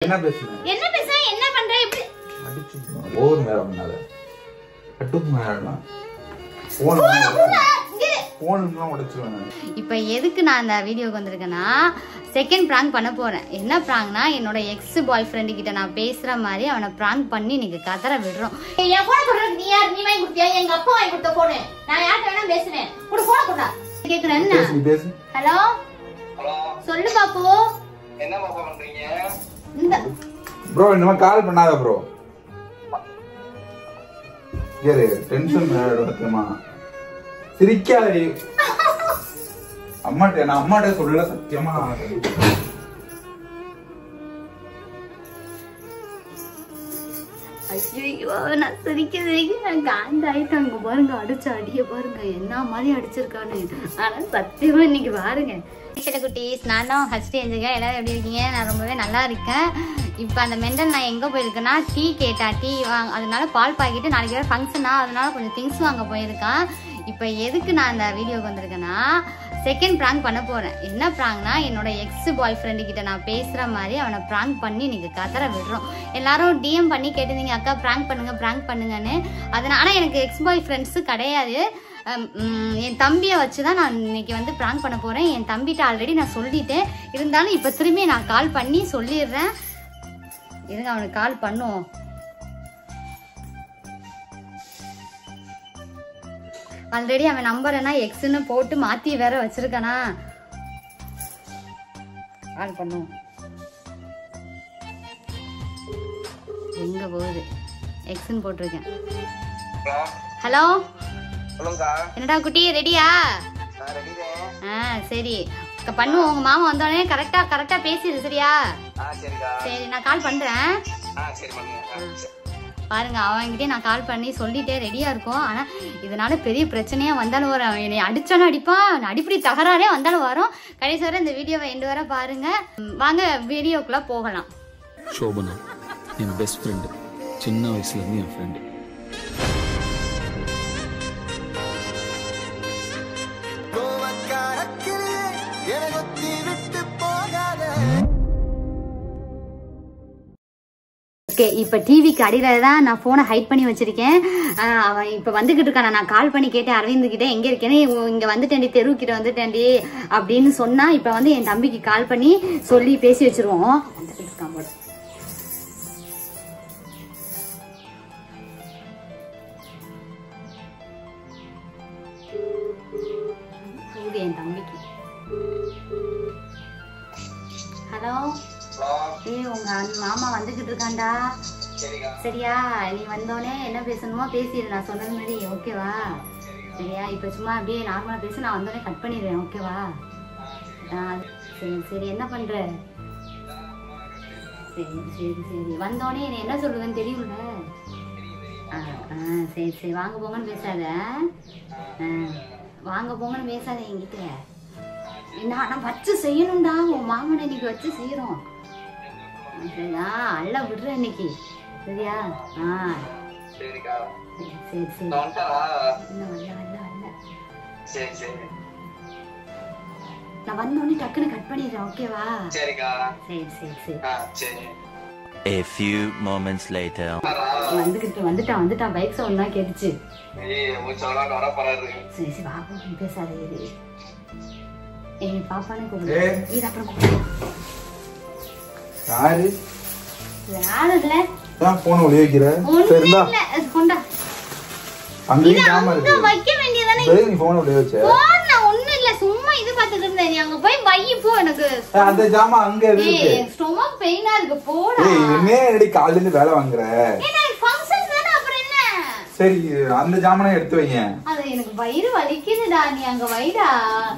என்ன பேசுற? என்ன பண்ற? இப்படி அடிச்சு ஓவர் மேல பண்ணாத. அட்டுக்கு மேலனா. போன்லாம் உடைச்சிருவேன். இப்போ எதுக்கு நான் அந்த வீடியோக்கு வந்திருக்கேன்னா செகண்ட் பிராங்க் பண்ண போறேன். என்ன பிராங்க்னா என்னோட எக்ஸ் பாய் ஃப்ரெண்டு கிட்ட நான் பேசுற மாதிரி அவனை பிராங்க் பண்ணி நீங்க கதற விடுறோம். என் போன் சொல்றது நீ யார்? நீ வாங்கி கொடுத்தியா? எங்க அப்பா வாங்கி கொடுத்த போன். நான் யார்ட்ட வேணா பேசுவேன். குடு போன் குடா. கேக்குறேன் என்ன? பேசு. ஹலோ ஹலோ சொல்லு பாப்பு. என்ன பாப்பா பண்றீங்க? இந்த ப்ரோ இன்னும் கால் பண்ணாத ப்ரோ. ஏறு டென்ஷன் ஆயிடுமா? சிரிக்காதடி. நான் அம்மாட்ட சொல்லல சத்தியமா. ஐயோ நான் சிரிக்க நான் காண்டாயிட்டாங்க பாருங்க. அடிச்ச அடிய பாருங்க என்ன மாதிரி அடிச்சிருக்கானு. ஆனா சத்தியமா இன்னைக்கு பாருங்க குட்டீஸ். நான் தான் ஃபர்ஸ்ட் எஞ்சுங்க. எல்லாரும் எப்படி இருக்கீங்க? நான் ரொம்பவே நல்லா இருக்கேன். இப்போ அந்த மெண்டல் நான் எங்கே போயிருக்கேன்னா டீ கேட்டா டீ வாங்க, அதனால பால் பாக்கெட்டு நாளைக்கு வேறு ஃபங்க்ஷனா அதனால கொஞ்சம் திங்ஸ் வாங்க போயிருக்கான். இப்போ எதுக்கு நான் அந்த வீடியோக்கு வந்திருக்கேன்னா செகண்ட் பிராங்க் பண்ண போறேன். என்ன பிராங்க்னா என்னோட எக்ஸ் பாய் ஃப்ரெண்டு கிட்ட நான் பேசுற மாதிரி அவனை பிராங்க் பண்ணி நீங்க கதற விடுறோம். எல்லாரும் டிஎம் பண்ணி கேட்டிருந்தீங்க அக்கா பிராங்க் பண்ணுங்கன்னு. அதனால ஆனால் எனக்கு எக்ஸ் பாய் ஃப்ரெண்ட்ஸு கிடையாது. என் தம்பியை வச்சு தான் நான் இன்னைக்கு வந்து பிராங்க் பண்ண போறேன். என் தம்பிகிட்ட ஆல்ரெடி நான் சொல்லிட்டேன். இருந்தாலும் இப்போ திரும்பி நான் கால் பண்ணி சொல்லிடுறேன். இருங்க அவனுக்கு கால் பண்ணுவோம். ஆல்ரெடி அவன் நம்பர் என்ன எக்ஸ்ன்னு போட்டு மாத்தி வேற வச்சிருக்கானா. கால் பண்ணுவோம். எங்க போகுது? எக்ஸ்ன்னு போட்டிருக்கேன். ஹலோ என்னடா குட்டி ரெடியா? சரி பண்ணுவோம். உங்க மாமா வந்தோடனே கரெக்டா பேசிடு சரியா? சரி நான் கால் பண்றேன். பாருங்க அவன்கிட்டே நான் கால் பண்ணி சொல்லிட்டே ரெடியா இருக்கும். ஆனா இதனால பெரிய பிரச்சனையா வந்தாலும் வரும். என்னை அடிச்சாலும் அடிப்பான், அடிப்படி தகராறே வந்தாலும் வரும். கடைசி வரை இந்த வீடியோவை எண்டு வரை பாருங்க. வாங்க வீடியோக்குள்ள போகலாம். சோபனா என் பெஸ்ட் ஃப்ரெண்டு, சின்ன வயசுல இருந்து என் ஃப்ரெண்டு. இப்போ டிவிக்கு அடியில தான் நான் ஃபோனை ஹைட் பண்ணி வச்சிருக்கேன். அவன் இப்போ வந்துகிட்டு இருக்கான். நான் கால் பண்ணி கேட்டேன் அரவிந்த் கிட்ட எங்க இருக்கேன்னு. இங்க வந்துட்டேன்டி, தெருவுக்கிட்ட வந்துட்டேன்டி அப்படின்னு சொன்னா இப்போ வந்து என் தம்பிக்கு கால் பண்ணி சொல்லி பேசி வச்சிருவோம். என் தம்பிக்கு ஹலோ உங்க மாமா வந்துகிட்டு இருக்காண்டா. சரியா? நீ வந்தோடனே என்ன பேசணுமோ பேசிடு. நான் சொன்னது மாதிரி ஓகேவா? சரியா? இப்ப சும்மா அப்படியே நார்மலா பேச. நான் வந்தோடனே கட் பண்ணிடுறேன் ஓகேவா? சரி சரி என்ன பண்ற? சரி சரி சரி வந்தோடனே என்ன சொல்லுவேன்னு தெரியும்ல? சரி சரி வாங்க போங்கன்னு பேசாத. வாங்க போங்கன்னு பேசாத என்கிட்ட. நான் வச்சு செய்யணும்டா. உன் மாமனை இன்னைக்கு வச்சு செய்யறோம். சரியா? அல்ல விடுற இன்னைக்கு சரியா? சரி சரி சரி நான் வந்தோடனே டக்குன்னு கட் பண்ணிடுறேன் ஓகேவா? சரி சரி சரி. A few moments later. வந்துட்டான் பைக் சவுண்ட் தான் கேட்டுச்சு. சரி சரி பாப்பா பேசாத. ஏய் பாப்பானே கூப்பிடு. இது அப்புறம் கூப்பிடு. யாரு? யாரு இல்ல? நான் போன் ஒளிய வைக்கிற. சரிடா. கொண்டா. அங்க கேமரா இருக்கு. வைக்க வேண்டியதானே. சரி நீ போன் ஒளிய வச்ச. போன்ல ஒண்ணு இல்ல சும்மா இது பார்த்துட்டு இருந்தேன். நீ அங்க போய் வை போ. எனக்கு அந்த ஜாமா அங்க இருக்கு. ஏய் ஸ்டொமக் பெயினா இருக்கு போடா. ஏய் என்ன எடி கால்ல இருந்து வேலை வாங்குற? ஏன்னா ஃபங்க்ஷன் தான அப்புறம் என்ன? சரி அந்த ஜாமானை எடுத்து வைங்க. அது எனக்கு வயிறு வலிக்குதுடா. நீ அங்க வைடா.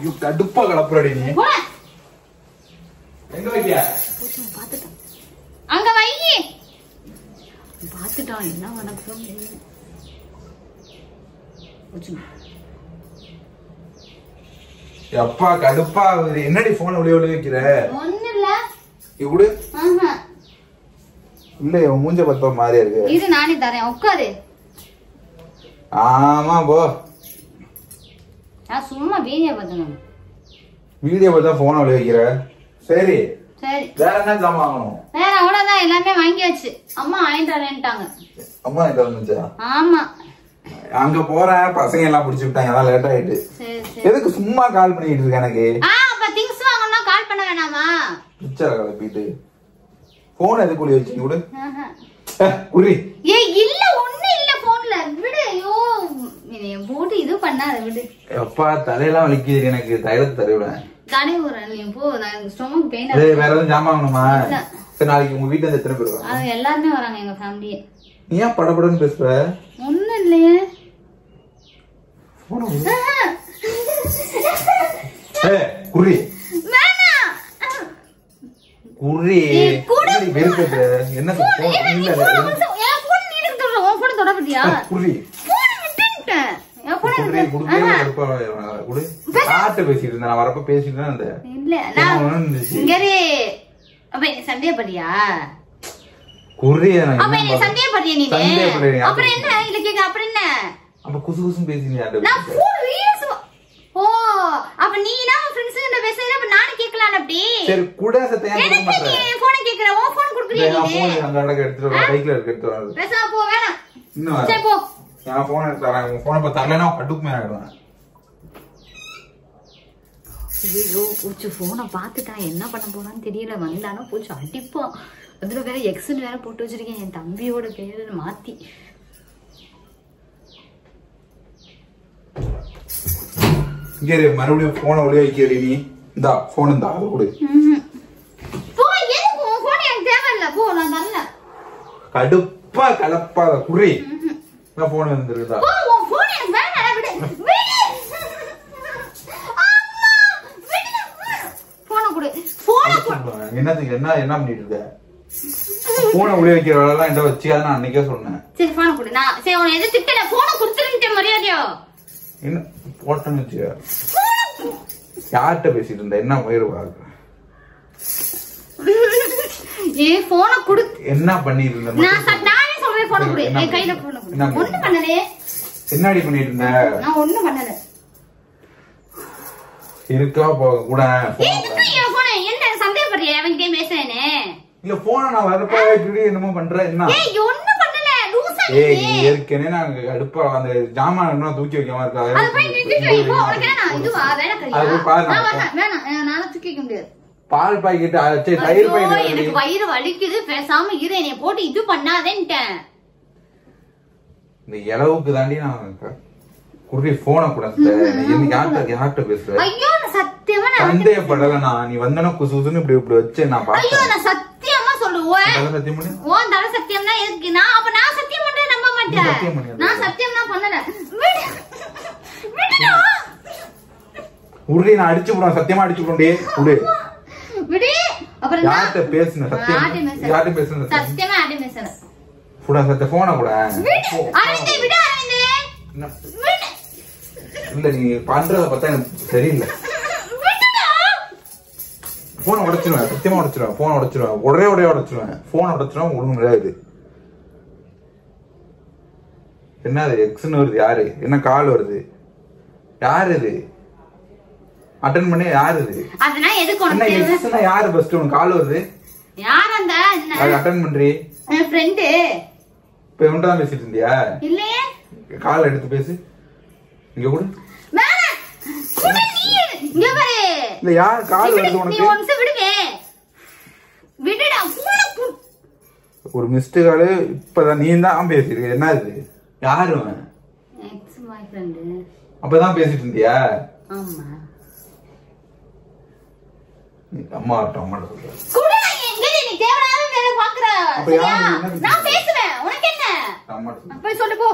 யூ கடுப்பா கலப்புறடி நீ. போடா. எங்க வைக்கியா? பாத்துட்டான். அங்க வை. பாத்துட்டான் என்ன வணக்கம். அப்பா கடுப்பா என்னடி போன் ஒளிய வைக்கிற? ஒண்ணு இல்ல. இவுடு. இல்ல உன் மூஞ்ச பார்த்தா மாதிரியா இருக்கு. இது நானே தரேன் உட்காரு. ஆமா போ. நான் சும்மா வீடியோ பார்த்தேன். வீடியோ பார்த்தா போன் ஒளிய வைக்கிற. சரி சரி வேற என்ன ஜாமான் வாங்கணும்? வேற அவ்வளவுதான். எல்லாமே வாங்கியாச்சு. அம்மா வாங்கிட்டு வரேன்ட்டாங்க. அம்மா வாங்கிட்டு வந்துச்சா? ஆமா. அங்க போறேன் பசங்க எல்லாம் பிடிச்சி விட்டாங்க, அதான் லேட் ஆயிட்டு. எதுக்கு சும்மா கால் பண்ணிட்டு இருக்க எனக்கு? அப்ப திங்ஸ் வாங்கணும்னா கால் பண்ண வேணாமா? பிச்சை கிளப்பிட்டு போன் எதுக்கு குழி வச்சு விடு. குறி இல்ல ஒண்ணு இல்ல போன்ல விடு. ஐயோ போட்டு இது பண்ணாத விடு. அப்பா தலையெல்லாம் வலிக்குது எனக்கு, தைலத்தை தருவேன். கடை ஊரன் நீ போ, நான் ஸ்டொமக் பெயின். வேற எதுவும் ஜாமான் வாங்கணுமா? சரி நாளைக்கு உங்க வீட்டுல இருந்து எத்தனை பேர் வராங்க? அது எல்லாருமே வராங்க எங்க ஃபேமிலியே. நீ ஏன் படபடன்னு பேசுற? ஒண்ணும் இல்லையே. குறி வேணாம் குறி வெறுக்கிறது என்ன? குறி பேசிட்டு இருந்தேன், நான் வரப்ப பேசிட்டு தான் இருந்தேன். சந்தேகப்படியா? குறி சந்தேகப்படியா நீ? அப்புறம் என்ன இல்ல கேக்க? அப்புறம் என்ன அப்ப குசு குசும் பேசினீங்க? ஓ அப்ப நீ நான் ஃப்ரெண்ட்ஸ் கிட்ட பேசுறத அப்ப நானே கேக்கலாம் அப்படி. சரி கூட சத்தையா கொடுக்க மாட்டேன். நீ போன் கேக்குற, ஓ போன் குடுக்குறியா நீ? நான் போன் அங்க அடக்க எடுத்துட்டு வர, பைக்ல எடுத்துட்டு வர. பேசாம போ, வேணாம். இன்னும் சரி போ. நான் போன் எடுத்துறேன். உங்க போனை பத்தி தரலனா கடுப்பு மேல ஆயிடுவேன். ஐயோ பூச்சு போனை பார்த்துட்டான், என்ன பண்ண போறான்னு தெரியல. வந்தானா பூச்சு அடிப்பான். அதுல வேற எக்ஸ்னு வேற போட்டு வச்சிருக்கேன் என் தம்பியோட பேரு மாத்தி. இங்க மறுபடியும் போனை ஒளிய வைக்கிறீ நீ. இந்தா போன் இந்தா அது கொடு. போ, எதுக்கு உன் போன் எனக்கு தேவையில்ல. போ, நான் தரல. கடுப்பா கலப்பாத குறி. நான் போன் வந்துருதா? போ, உன் போன் எனக்கு வேணாம். விடு விடு. அம்மா விடு. போனை கொடு. போனை கொடு. என்னதுக்கு என்ன என்ன பண்ணிட்டு இருக்க? போனை ஒளிய வைக்கிற வேலை எல்லாம் என்ன வச்சியாத நான் அன்னைக்கே சொன்னேன். சரி போனை கொடு. நான் சரி உன்னை எது திட்டல, போனை கொடுத்துருங்க மரியாதையோ. என்ன போட்டேன்னு வச்சு யார்கிட்ட பேசிட்டு இருந்த? என்ன வயிறு வாழ்க்கை? ஏன் போனை கொடு. என்ன பண்ணிட்டு இருந்த? நானே சொல்றேன் போனை கொடு. என் கையில போனை கொடு. ஒண்ணும் பண்ணலே. என்னடி பண்ணிட்டு இருந்த? நான் ஒண்ணும் பண்ணல. இருக்கா போக கூட என்ன சந்தேகப்படுறியா? அவன்கிட்ட பேசுறேனே. இல்ல போன நான் வரப்ப என்னமோ பண்ற என்ன? ஒண்ணும் பண்ணல. லூசா நீ. ஏற்கனவே நான் அடுப்பா அந்த ஜாமான் என்ன தூக்கி வைக்காம இருக்கா? அது போய் தூக்கி வை. போ, உனக்கு என்ன இதுவா வேலை கறியா? வேணாம் நாள தூக்கி வைக்க முடியாது. பால் பாக்கெட் சரி தயிர் பாக்கெட். எனக்கு வயிறு வலிக்குது, பேசாம இரு. என்னைய போட்டு இது பண்ணாதேன்ட்டேன். இந்த இளவுக்கு தாண்டி நான் குருவி போன கூட யார்கிட்ட பேசுற? ஐயோ நான் சத்தியமா சந்தேகப்படல. நான் நீ வந்தனா குசுன்னு இப்படி இப்படி வச்சு நான் ஐயோ நான் சத்தியமா சொல்லுவேன். சத்தியம் பண்ணி ஓன் தர சத்தியம்னா எதுக்கு? நான் அப்ப நான் சத்தியம் பண்றேன், நம்ப மாட்டேன். நான் சத்தியம்னா பண்ணல. விடுடா. உருளி நான் அடிச்சு போடுவேன், சத்தியமா அடிச்சு போடுடே. விடு விடு. அப்புறம் யார்கிட்ட பேசுன? சத்தியம் யார்கிட்ட பேசுன? சத்தியமா யார்கிட்ட பேசல. கூட சத்த போன கூட அரவிந்த் விடு. அரவிந்த் விடு. இல்ல நீ பண்றத பார்த்தா எனக்கு தெரியல. போன உடைச்சிருவேன், சத்தியமா உடைச்சிருவேன். போன உடைச்சிருவேன், உடனே உடைச்சிருவேன். போன உடைச்சிருவேன். ஒழுங்கு முடியாது. என்ன அது எக்ஸ்னு வருது? யாரு? என்ன கால் வருது? யாரு இது? அட்டெண்ட் பண்ணி யாரு இது? அதனா எதுக்கு என்ன எக்ஸ்னா யாரு? ஃபர்ஸ்ட் உனக்கு கால் வருது. யார் அந்த? அது அட்டெண்ட் பண்றீ? என் ஃப்ரெண்ட். இப்ப இவன்ட்ட தான் பேசிட்டு இருந்தியா? இல்லையே. கால் எடுத்து பேசு. இங்க கூட வேணாம். குடு நீ. இங்க பாரு. இல்ல யார் கால் வருது உனக்கு? நீ ஒன்ஸ் விடுவே. விடுடா. ஒரு மிஸ்டேக் கால் இப்பதான் நீ தான் பேசிருக்க. என்ன இது? யாரு அவன்? எக்ஸ் பாய் ஃப்ரெண்ட். அப்பதான் பேசிட்டு இருந்தியா? ஆமா. நீ அம்மா அம்மா குடு. எங்க நீ தேவனாவே மேல பாக்குற? நான் பேசுவேன். உனக்கு என்ன? போய் சொல்லு போ.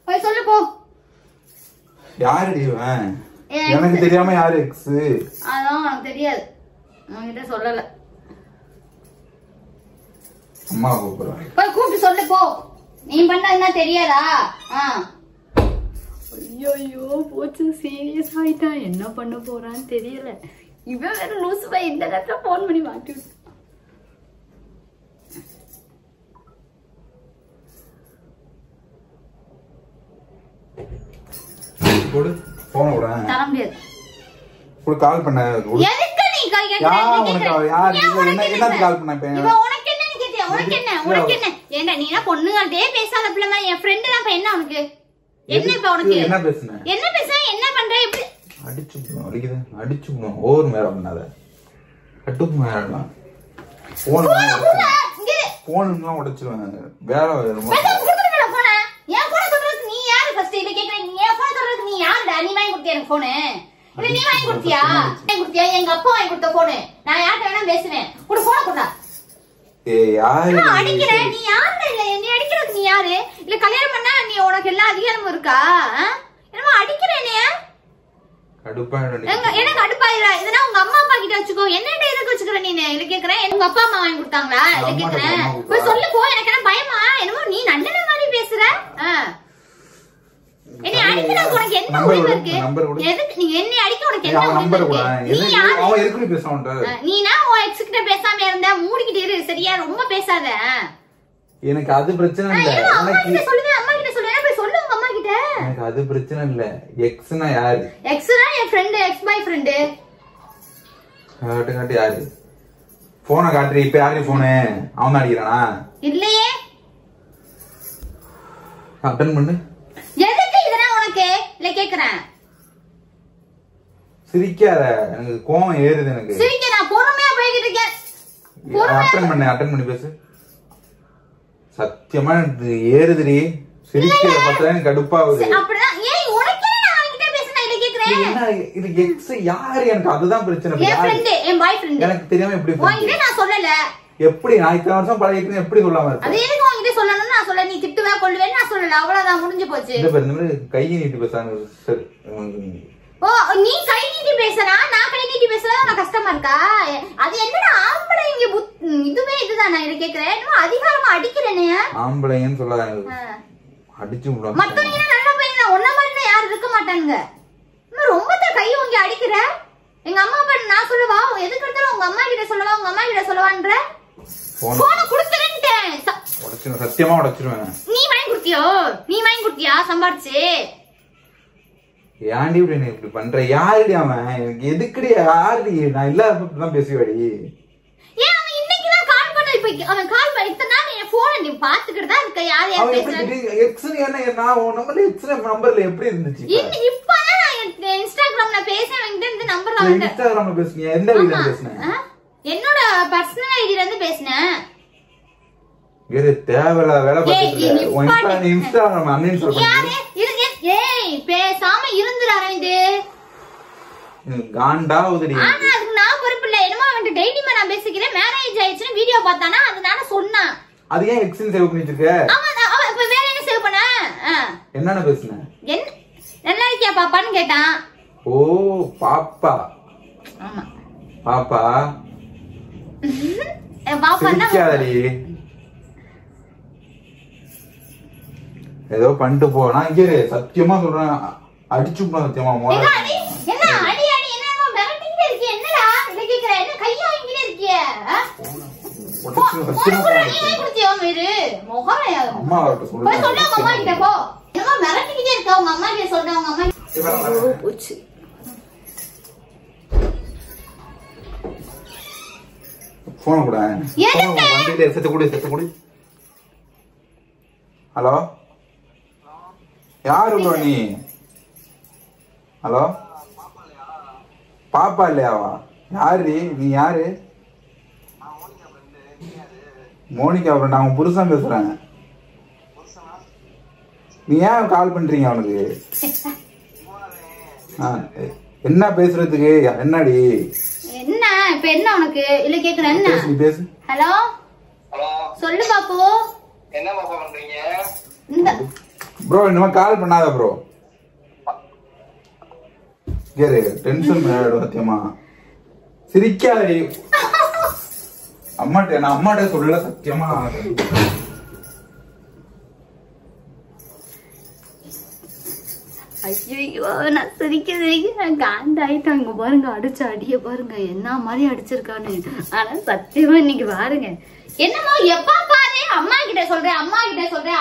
போய் சொல்லு போ. யாருடி இவன்? எனக்கு தெரியாம யாரு எக்ஸ்? அதான் எனக்கு தெரியாது. உன்கிட்ட சொல்லல. அம்மா கூப்பிடுறேன். போய் கூப்பிட்டு சொல்லு போ. நீ பண்ணா தெரியாதா? ஐயோ போச்சு. சீரியஸ் ஆயிட்டா. என்ன பண்ண போறான்னு தெரியல. இவன் வேற லூசு பை. இந்த நேரத்துல போன் பண்ணி மாட்டி விட்டு. போடு போன் கூட தர முடியாது. கால் பண்ண. எதுக்கு நீ யார் உனக்கு? யார் என்ன என்னது கால் பண்ண? இவன் உனக்கு உனக்கு என்ன ஏண்டா நீ என்ன பொண்ணுங்கள்ட்டே பேசாத பிள்ளை மாதிரி என் ஃப்ரெண்டு தான். என்ன உனக்கு என்ன இப்ப உனக்கு என்ன பேசுன என்ன பண்ற இப்படி அடிச்சு ஓவர் மேல பண்ணாத கட்டுப்பு மேல போன் உடைச்சிருவேன். வேலை நீ யாரு ஃபர்ஸ்ட் இத கேக்குற? நீ ஏன் போன் தரதுக்கு நீ யாருடா? நீ வாங்கி கொடுத்தியா எனக்கு போன்? இல்ல நீ வாங்கி கொடுத்தியா? எங்க அப்பா வாங்கி கொடுத்த போன். நான் யார்ட்ட வேணா பேசுவேன். குடு போன் குடுடா. ஏய் யாரு அடிக்கிற? நீ யாருடா? இல்ல நீ அடிக்கிறது நீ யாரு? இல்ல கல்யாணம் பண்ணா நீ உனக்கு எல்லா அதிகாரமும் இருக்கா? என்னமா அடிக்கிற என்னைய? கடுப்பா எனக்கு அடுப்பாயிரா. இதனா உங்க அம்மா அப்பா கிட்ட வச்சுக்கோ. என்னட்ட எதுக்கு வச்சுக்கிற நீ? இல்ல கேக்குறேன் உங்க அப்பா அம்மா வாங்கி கொடுத்தாங்களா? இல்ல கேக்குறேன் போய் சொல்லு போ. எனக்கு என்ன பயமா? என்னமோ நீ நண்டன மாதிரி பேசுற. என்னை அடிக்கிற உனக்கு என்ன உரிமை இருக்கு? எதுக்கு நீ என்னை அடிக்க உனக்கு என்ன உரிமை இருக்கு? நீ யாரு? அவன் எதுக்கு பேசறவன்டா? நீனா உன் எக்ஸ் கிட்ட பேசாம இருந்த மூடிக்கிட்டு இரு. சரியா? ரொம்ப பேசாத. எனக்கு அது பிரச்சனை இல்ல. அம்மா கிட்ட சொல்லுங்க. அம்மா கிட்ட சொல்லுங்க. போய் சொல்லு உங்க அம்மா கிட்ட. எனக்கு அது பிரச்சனை இல்ல. எக்ஸ்னா யாரு? எக்ஸ்னா என் ஃப்ரெண்ட். எக்ஸ் பாய் ஃப்ரெண்ட். காட்டு யாரு? போனை காட்டுறீ. இப்ப யாரு போனு? அவன் தான் அடிக்கிறானா? இல்லையே. அட்டன் பண்ணு. எதுக்கு இதெல்லாம் உனக்கு? இல்ல கேக்குறேன். சிரிக்காத. எனக்கு கோவம் ஏறுது. எனக்கு சிரிக்க நான் பொறுமையா போய்கிட்டு இருக்கேன். அட்டன் பண்ணி பேசு. சத்தியமா இது ஏறுதுடி. சிரிக்கிற பார்த்தா எனக்கு கடுப்பாகுது. அப்படிதான். ஏய் உனக்கு நான் அவங்கிட்ட பேசினா இல்ல கேக்குறேன். என்ன இது எக்ஸ் யாரு? எனக்கு அதுதான் பிரச்சனை. என் ஃப்ரெண்ட், என் பாய் ஃப்ரெண்ட். எனக்கு தெரியாம எப்படி உன்கிட்ட நான் சொல்லல. எப்படி நான் இத்தனை வருஷம் பழகிட்டு எப்படி சொல்லாம இருக்க? அது எதுக்கு உன்கிட்ட சொல்லணும்னு நான் சொல்ல. நீ திட்டுவே கொள்ளுவேன்னு நான் சொல்லல. அவ்வளவுதான் முடிஞ்சு போச்சு. இந்த மாதிரி கையை நீட்டி பேசாங்க. சரி ஓ நீ கை நீட்டி பேசுறா, நான் கை நீட்டி பேசுறா உனக்கு கஷ்டமா இருக்கா? அது என்னடா ஆம்பளை இங்க இதுவே இதுதான். நான் இத கேக்குறேன். இன்னும் அதிகாரமா அடிக்கிறேனே. ஆம்பளைன்னு சொல்லாத. அடிச்சு விடுவாங்க. மத்தவங்க நல்ல பையன் தான். ஒன்ன மாதிரி யாரும் இருக்க மாட்டாங்க. இன்னும் ரொம்ப கை உங்க அடிக்கிற. எங்க அம்மா அப்பா நான் சொல்லவா? எதுக்கு எடுத்தாலும் உங்க அம்மா கிட்ட சொல்லவா? உங்க அம்மா கிட்ட சொல்லவான்ற போன குடுத்துறேன்ட்டேன். சத்தியமா உடைச்சிருவேன். நீ வாங்கி கொடுத்தியோ? நீ வாங்கி கொடுத்தியா சம்பாரிச்சு? ஏன்டி இப்படி இப்படி பண்ற? யாருடி அவன்? எனக்கு எதுக்குடி? யாருடி? நான் இல்லாததான் பேசுவாடி. ஏன் அவன் இன்னைக்குதான் கால் பண்ண? இப்ப அவன் கால் பண்ண இத்தனை நாள் என் போனை நீ பாத்துக்கிட்டு தான் இருக்க. யார் யார் பேசுறாங்க? எக்ஸ் என்ன உன் நம்பர்ல எக்ஸ் நம்பர்ல எப்படி இருந்துச்சு? இப்பதான் நான் இன்ஸ்டாகிராம்ல பேசேன். அவன்கிட்ட இந்த நம்பர் வாங்க. இன்ஸ்டாகிராம்ல பேசுனீங்க? எந்த வீடியோல பேசுனீங்க? என்னோட பர்சனல் ஐடில இருந்து பேசினேன். வேற தேவையில்லாத வேலை பார்த்துட்டு உன் இன்ஸ்டாகிராம் அன்னைன்னு சொல்றேன். ஏய் பேசாம இருந்துறாரே இது. காண்டாவுதுடி. ஆனா அதுக்கு நான் பொறுப்பு இல்ல. என்னமோ அவன்கிட்ட டெய்லிமா நான் பேசிக்கிறேன். மேரேஜ் ஆயிடுச்சுன்னு வீடியோ பார்த்தானா அதனால சொன்னான். அது ஏன் எக்ஸ்ன்னு சேவ் பண்ணி வச்சிருக்க? ஆமா அவன் இப்ப வேற என்ன சேவ் பண்ண? என்னன்னு பேசுன? என்ன நல்லா இருக்கியா பாப்பான்னு கேட்டான். ஓ பாப்பா. ஆமா பாப்பா. பாப்பான்னா ஏதோ பண்ணிட்டு போனா இங்க சத்தியமா சொல்றேன். அடிச்சு சத்தியமா என்ன அடி அடி என்னமோ மிரட்டிட்டே இருக்கீ? என்னடா இத கேக்குற? என்ன கையா வாங்கிட்டே இருக்கீ? அம்மா வரட்டும் சொல்லு. போய் சொல்லு உங்க அம்மா கிட்ட போ. என்னமோ மிரட்டிட்டே இருக்க. உங்க அம்மா கிட்ட சொல்ற. உங்க அம்மா போச்சு. போன் கூட வண்டியில செத்து கூடி. ஹலோ யாரு ப்ரோ நீ? ஹலோ பாப்பா இல்லையாவா? யாரு நீ? யாரு? Monica friend. நான் புருஷன் பேசுறேன். நீ ஏன் கால் பண்றீங்க அவனுக்கு? என்ன பேசுறதுக்கு? என்னடி என்ன இப்ப என்ன உனக்கு? இல்ல கேக்குறேன். என்ன நீ பேசு. ஹலோ ஹலோ சொல்லு பாப்பு. என்ன பாப்பா பண்றீங்க? இந்த ப்ரோ இன்னும் கால் பண்ணாத ப்ரோ. கேரு டென்ஷன் ஆயிடும் சத்தியமா. சிரிக்காதடி. அம்மாட்ட நான் அம்மாட்ட சொல்லல சத்தியமா. ஐயோ நான் சிரிக்க நான் காண்டாயிட்டேன். இங்க பாருங்க அடிச்ச அடிய பாருங்க என்ன மாதிரி அடிச்சிருக்கானு. ஆனா சத்தியமா இன்னைக்கு பாருங்க என்னமோ எப்பா பாரு அம்மா கிட்ட சொல்றேன்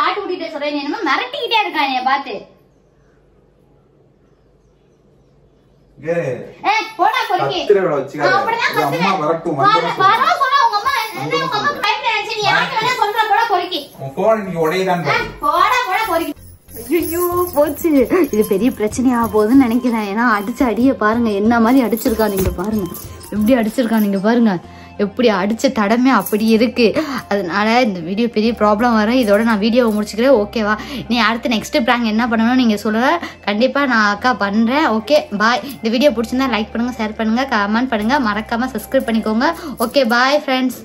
ஆட்டு குட்டிட்ட சொல்றேன். என்னமோ மிரட்டிக்கிட்டே இருக்கான் என்னைய பாத்து. போடா பொறுக்கி. அம்மா வரட்டும். வர சொன்னா உங்க அம்மா என்ன உங்க அம்மா பயப்பட நினைச்சு நீ யார்கிட்ட உன் போன் நீ உடையதான் பாரு. போடா போடா போறீங்க. ஐயோ போச்சு, இது பெரிய பிரச்சனையா போகுதுன்னு நினைக்கிறேன். ஏன்னா அடிச்ச அடிய பாருங்க, என்ன மாதிரி அடிச்சிருக்கா நீங்க பாருங்க, எப்படி அடிச்சிருக்கா நீங்க பாருங்க, எப்படி அடிச்ச தடமே அப்படி இருக்கு. அதனால இந்த வீடியோ பெரிய ப்ராப்ளம் வரும். இதோட நான் வீடியோவை முடிச்சுக்கிறேன். ஓகேவா? நீ அடுத்து நெக்ஸ்ட் பிராங்க் என்ன பண்ணணும்னு நீங்க சொல்லுங்க, கண்டிப்பா நான் அக்கா பண்றேன். Okay bye. இந்த வீடியோ பிடிச்சிருந்தா லைக் பண்ணுங்க, ஷேர் பண்ணுங்க, கமெண்ட் பண்ணுங்க, மறக்காம சப்ஸ்கிரைப் பண்ணிக்கோங்க. Okay bye friends.